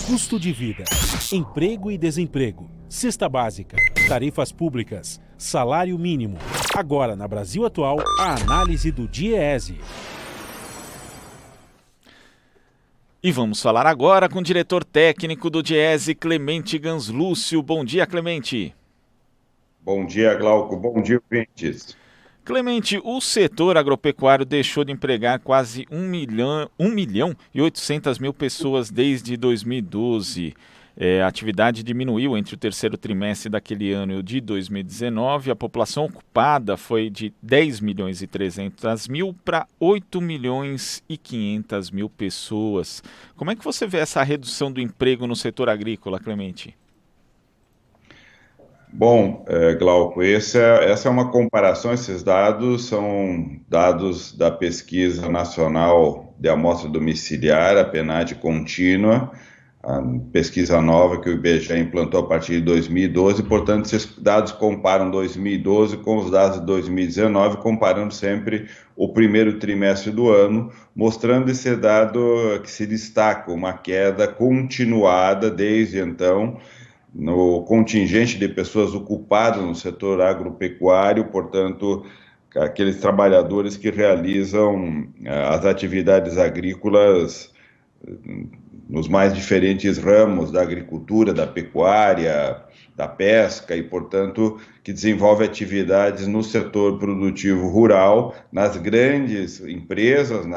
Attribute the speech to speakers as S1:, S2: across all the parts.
S1: Custo de vida, emprego e desemprego, cesta básica, tarifas públicas, salário mínimo. Agora, na Brasil Atual, a análise do DIEESE.
S2: E vamos falar agora com o diretor técnico do DIEESE, Clemente Ganslúcio. Bom dia, Clemente.
S3: Bom dia, Glauco. Bom dia, ouvintes.
S2: Clemente, o setor agropecuário deixou de empregar quase 1.800.000 pessoas desde 2012. A atividade diminuiu entre o terceiro trimestre daquele ano e o de 2019. A população ocupada foi de 10.300.000 para 8.500.000 pessoas. Como é que você vê essa redução do emprego no setor agrícola, Clemente?
S3: Bom, Glauco, essa é uma comparação, esses dados são dados da Pesquisa Nacional de Amostra Domiciliar, a PNAD contínua, a pesquisa nova que o IBGE implantou a partir de 2012, portanto, esses dados comparam 2012 com os dados de 2019, comparando sempre o primeiro trimestre do ano, mostrando esse dado que se destaca, uma queda continuada desde então, no contingente de pessoas ocupadas no setor agropecuário, portanto, aqueles trabalhadores que realizam as atividades agrícolas nos mais diferentes ramos da agricultura, da pecuária, da pesca e, portanto, que desenvolve atividades no setor produtivo rural, nas grandes empresas,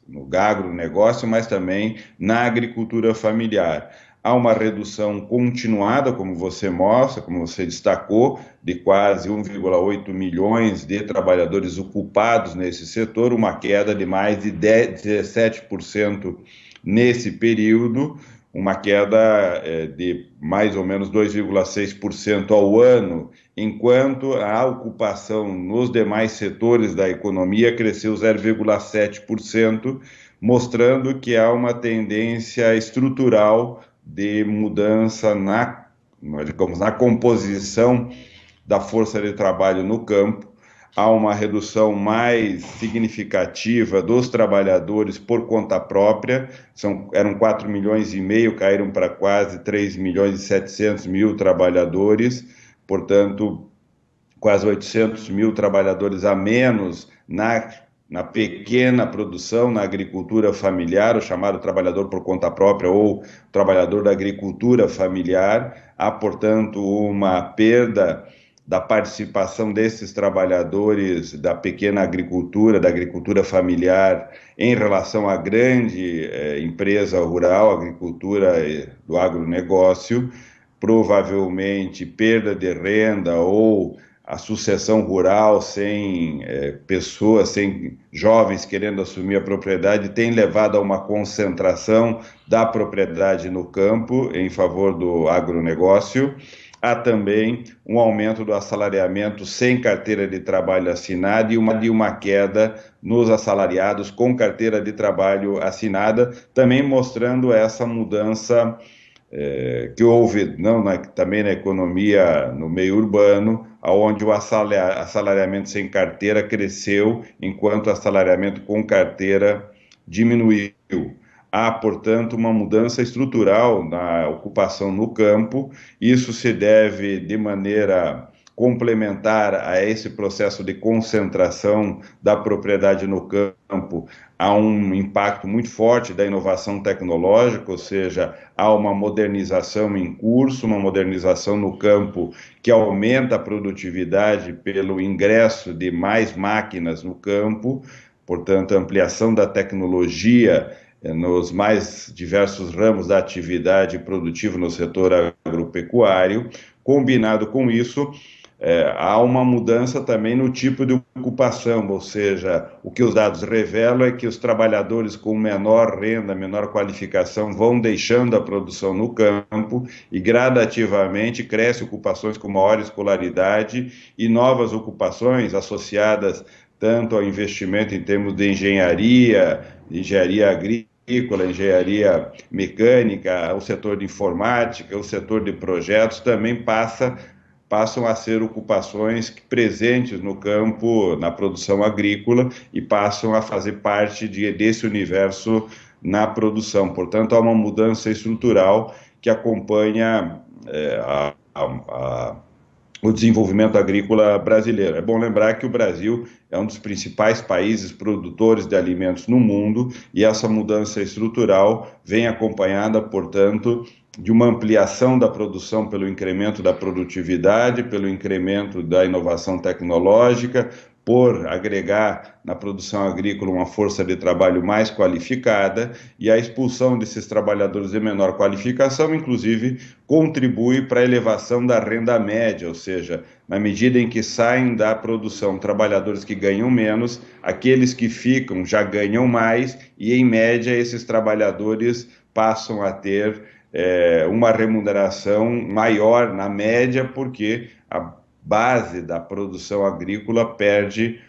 S3: no agronegócio, mas também na agricultura familiar. Há uma redução continuada, como você mostra, como você destacou, de quase 1,8 milhões de trabalhadores ocupados nesse setor, uma queda de mais de 17% nesse período, uma queda de mais ou menos 2,6% ao ano, enquanto a ocupação nos demais setores da economia cresceu 0,7%, mostrando que há uma tendência estrutural de mudança na composição da força de trabalho no campo. Há uma redução mais significativa dos trabalhadores por conta própria, eram 4,5 milhões, caíram para quase 3.700.000 trabalhadores, portanto, quase 800.000 trabalhadores a menos na pequena produção, na agricultura familiar, o chamado trabalhador por conta própria ou trabalhador da agricultura familiar. Há, portanto, uma perda da participação desses trabalhadores da pequena agricultura, da agricultura familiar, em relação à grande empresa rural, agricultura do agronegócio, provavelmente perda de renda ou a sucessão rural sem pessoas, sem jovens querendo assumir a propriedade, tem levado a uma concentração da propriedade no campo em favor do agronegócio. Há também um aumento do assalariamento sem carteira de trabalho assinada e uma queda nos assalariados com carteira de trabalho assinada, também mostrando essa mudança que houve também na economia, no meio urbano, onde o assalariamento sem carteira cresceu, enquanto o assalariamento com carteira diminuiu. Há, portanto, uma mudança estrutural na ocupação no campo. Isso se deve, de maneira complementar a esse processo de concentração da propriedade no campo, há um impacto muito forte da inovação tecnológica, ou seja, há uma modernização em curso, uma modernização no campo que aumenta a produtividade pelo ingresso de mais máquinas no campo, portanto, a ampliação da tecnologia nos mais diversos ramos da atividade produtiva no setor agropecuário. Combinado com isso, há uma mudança também no tipo de ocupação, ou seja, o que os dados revelam é que os trabalhadores com menor renda, menor qualificação vão deixando a produção no campo e gradativamente crescem ocupações com maior escolaridade e novas ocupações associadas tanto ao investimento em termos de engenharia agrícola, engenharia mecânica, o setor de informática, o setor de projetos também passam a ser ocupações presentes no campo, na produção agrícola, e passam a fazer parte desse universo na produção. Portanto, há uma mudança estrutural que acompanha o desenvolvimento agrícola brasileiro. É bom lembrar que o Brasil é um dos principais países produtores de alimentos no mundo e essa mudança estrutural vem acompanhada, portanto, de uma ampliação da produção pelo incremento da produtividade, pelo incremento da inovação tecnológica, por agregar na produção agrícola uma força de trabalho mais qualificada, e a expulsão desses trabalhadores de menor qualificação, inclusive, contribui para a elevação da renda média, ou seja, na medida em que saem da produção trabalhadores que ganham menos, aqueles que ficam já ganham mais, e em média esses trabalhadores passam a ter uma remuneração maior na média, porque a base da produção agrícola perde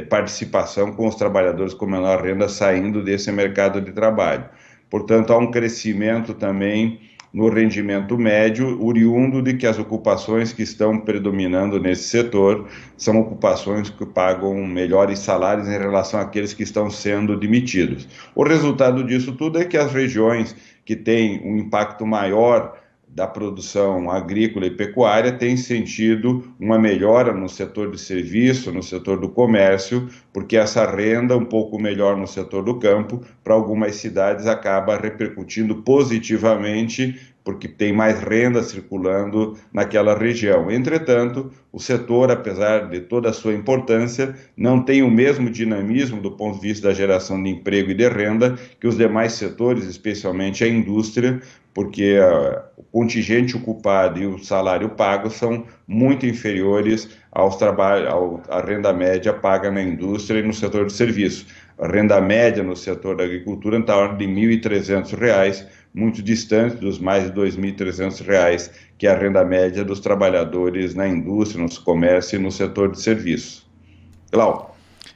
S3: participação com os trabalhadores com menor renda saindo desse mercado de trabalho. Portanto, há um crescimento também no rendimento médio, oriundo de que as ocupações que estão predominando nesse setor são ocupações que pagam melhores salários em relação àqueles que estão sendo demitidos. O resultado disso tudo é que as regiões que têm um impacto maior da produção agrícola e pecuária tem sentido uma melhora no setor de serviço, no setor do comércio, porque essa renda um pouco melhor no setor do campo, para algumas cidades acaba repercutindo positivamente, porque tem mais renda circulando naquela região. Entretanto, o setor, apesar de toda a sua importância, não tem o mesmo dinamismo do ponto de vista da geração de emprego e de renda que os demais setores, especialmente a indústria, porque o contingente ocupado e o salário pago são muito inferiores à renda média paga na indústria e no setor de serviço. A renda média no setor da agricultura está na ordem de R$ 1.300, muito distante dos mais de R$ 2.300, que é a renda média dos trabalhadores na indústria, no comércio e no setor de serviço. Cláudio.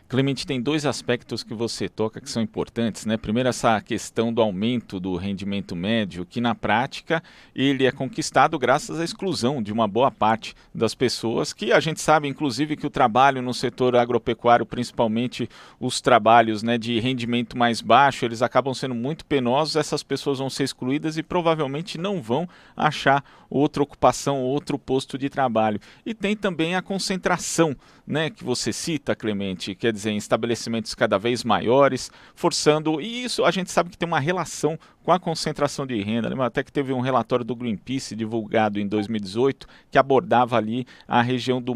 S2: Clemente, tem dois aspectos que você toca que são importantes, né? Primeiro, essa questão do aumento do rendimento médio, que na prática ele é conquistado graças à exclusão de uma boa parte das pessoas, que a gente sabe, inclusive, que o trabalho no setor agropecuário, principalmente os trabalhos, né, de rendimento mais baixo, eles acabam sendo muito penosos, essas pessoas vão ser excluídas e provavelmente não vão achar outra ocupação, outro posto de trabalho. E tem também a concentração, né, que você cita, Clemente, quer dizer, em estabelecimentos cada vez maiores, forçando, e isso a gente sabe que tem uma relação com a concentração de renda. Lembra até que teve um relatório do Greenpeace divulgado em 2018 que abordava ali a região do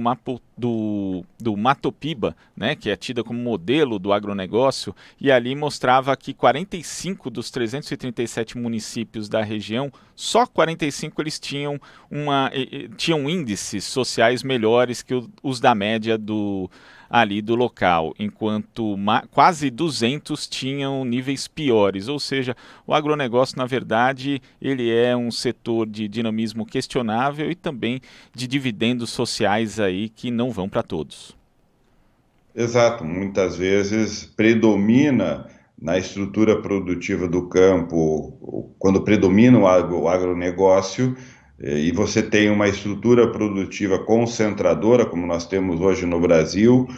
S2: Mato Piba, né, que é tida como modelo do agronegócio, e ali mostrava que 45 dos 337 municípios da região, só 45 eles tinham índices sociais melhores que os da média ali do local, enquanto quase 200 tinham níveis piores, ou seja, o agronegócio, na verdade, ele é um setor de dinamismo questionável e também de dividendos sociais aí que não vão para todos.
S3: Exato, muitas vezes predomina na estrutura produtiva do campo, quando predomina o agronegócio, e você tem uma estrutura produtiva concentradora, como nós temos hoje no Brasil,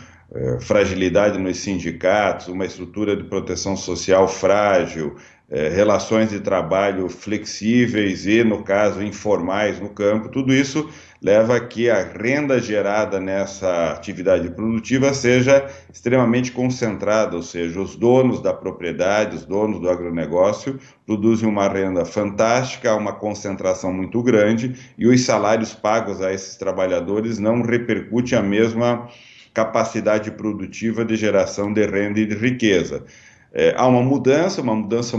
S3: fragilidade nos sindicatos, uma estrutura de proteção social frágil, relações de trabalho flexíveis e, no caso, informais no campo, tudo isso leva a que a renda gerada nessa atividade produtiva seja extremamente concentrada, ou seja, os donos da propriedade, os donos do agronegócio produzem uma renda fantástica, uma concentração muito grande, e os salários pagos a esses trabalhadores não repercutem a mesma capacidade produtiva de geração de renda e de riqueza. Há uma mudança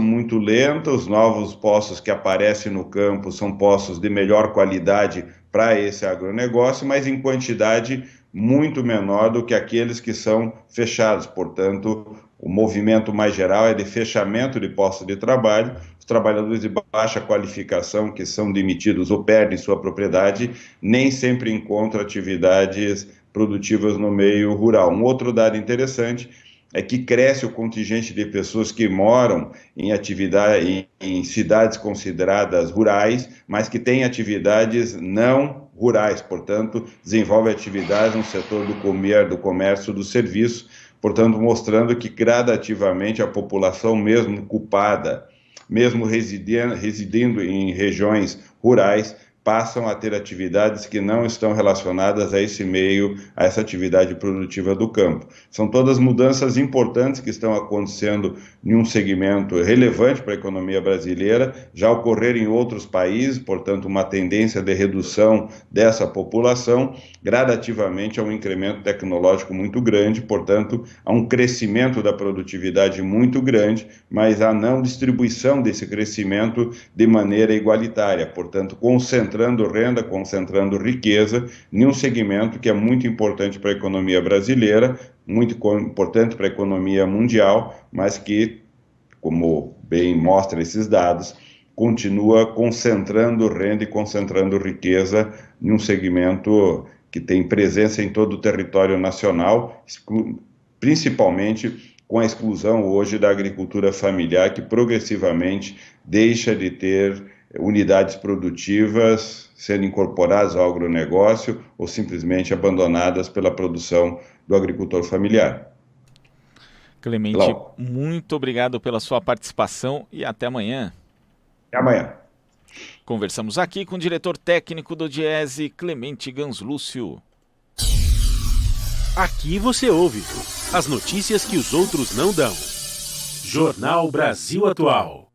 S3: muito lenta, os novos postos que aparecem no campo são postos de melhor qualidade para esse agronegócio, mas em quantidade muito menor do que aqueles que são fechados. Portanto, o movimento mais geral é de fechamento de postos de trabalho. Os trabalhadores de baixa qualificação que são demitidos ou perdem sua propriedade nem sempre encontram atividades produtivas no meio rural. Um outro dado interessante é que cresce o contingente de pessoas que moram em cidades consideradas rurais, mas que têm atividades não rurais, portanto, desenvolve atividades no setor do comércio, do serviço, portanto, mostrando que gradativamente a população mesmo ocupada, mesmo residindo em regiões rurais, passam a ter atividades que não estão relacionadas a esse meio, a essa atividade produtiva do campo. São todas mudanças importantes que estão acontecendo em um segmento relevante para a economia brasileira, já ocorreram em outros países, portanto, uma tendência de redução dessa população, gradativamente a um incremento tecnológico muito grande, portanto, a um crescimento da produtividade muito grande, mas a não distribuição desse crescimento de maneira igualitária, portanto, concentrando renda, concentrando riqueza em um segmento que é muito importante para a economia brasileira, muito importante para a economia mundial, mas que, como bem mostram esses dados, continua concentrando renda e concentrando riqueza em um segmento que tem presença em todo o território nacional, principalmente com a exclusão hoje da agricultura familiar, que progressivamente deixa de ter unidades produtivas sendo incorporadas ao agronegócio ou simplesmente abandonadas pela produção do agricultor familiar.
S2: Clemente, muito obrigado pela sua participação e até amanhã.
S3: Até amanhã.
S2: Conversamos aqui com o diretor técnico do Diese, Clemente Ganslúcio.
S1: Aqui você ouve as notícias que os outros não dão. Jornal Brasil Atual.